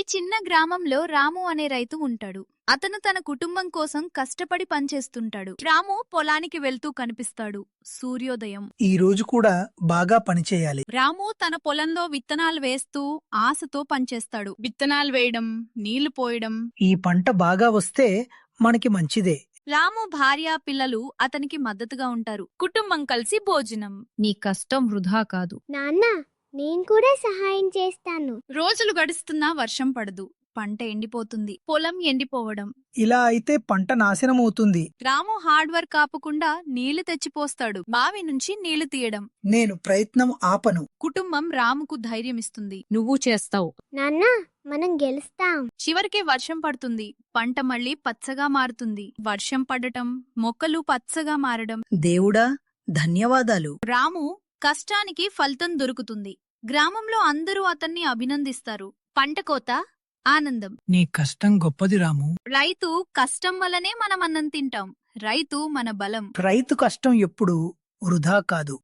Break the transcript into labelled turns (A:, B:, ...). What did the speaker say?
A: చిన్న గ్రామంలో రాము అనే రైతు ఉంటాడు. అతను తన కుటుంబం కోసం కష్టపడి పనిచేస్తుంటాడు. రాము పొలానికి వెళ్తూ కనిపిస్తాడు. సూర్యోదయం.
B: ఈ రోజు కూడా బాగా పనిచేయాలి.
A: రాము తన పొలంలో విత్తనాలు వేస్తూ ఆశతో పనిచేస్తాడు. విత్తనాలు వేయడం, నీళ్లు పోయడం.
B: ఈ పంట బాగా వస్తే మనకి మంచిదే.
A: రాము భార్య, పిల్లలు అతనికి మద్దతుగా ఉంటారు. కుటుంబం కలిసి భోజనం. నీ కష్టం వృధా కాదు.
C: నాన్న, నేను కూడా సహాయం చేస్తాను.
A: రోజులు గడుస్తున్నా వర్షం పడదు. పంట ఎండిపోతుంది. పొలం ఎండిపోవడం.
B: ఇలా అయితే పంట నాశనం అవుతుంది.
A: రాము హార్డ్ వర్క్ ఆపకుండా నీళ్లు తెచ్చిపోస్తాడు. బావి నుంచి నీళ్లు తీయడం.
B: నేను ప్రయత్నం ఆపను.
A: కుటుంబం రాముకు ధైర్యమిస్తుంది. నువ్వు చేస్తావు.
C: నాన్న, మనం గెలుస్తాం.
A: చివరికి వర్షం పడుతుంది. పంట మళ్ళీ పచ్చగా మారుతుంది. వర్షం పడటం, మొక్కలు పచ్చగా మారడం.
B: దేవుడా, ధన్యవాదాలు.
A: రాము కష్టానికి ఫలితం దొరుకుతుంది. గ్రామంలో అందరూ అతన్ని అభినందిస్తారు. పంట కోత, ఆనందం.
B: నీ కష్టం గొప్పది రాము.
A: రైతు కష్టం వల్లనే మనం అన్నం తింటాం. రైతు మన బలం.
B: రైతు కష్టం ఎప్పుడు వృధా కాదు.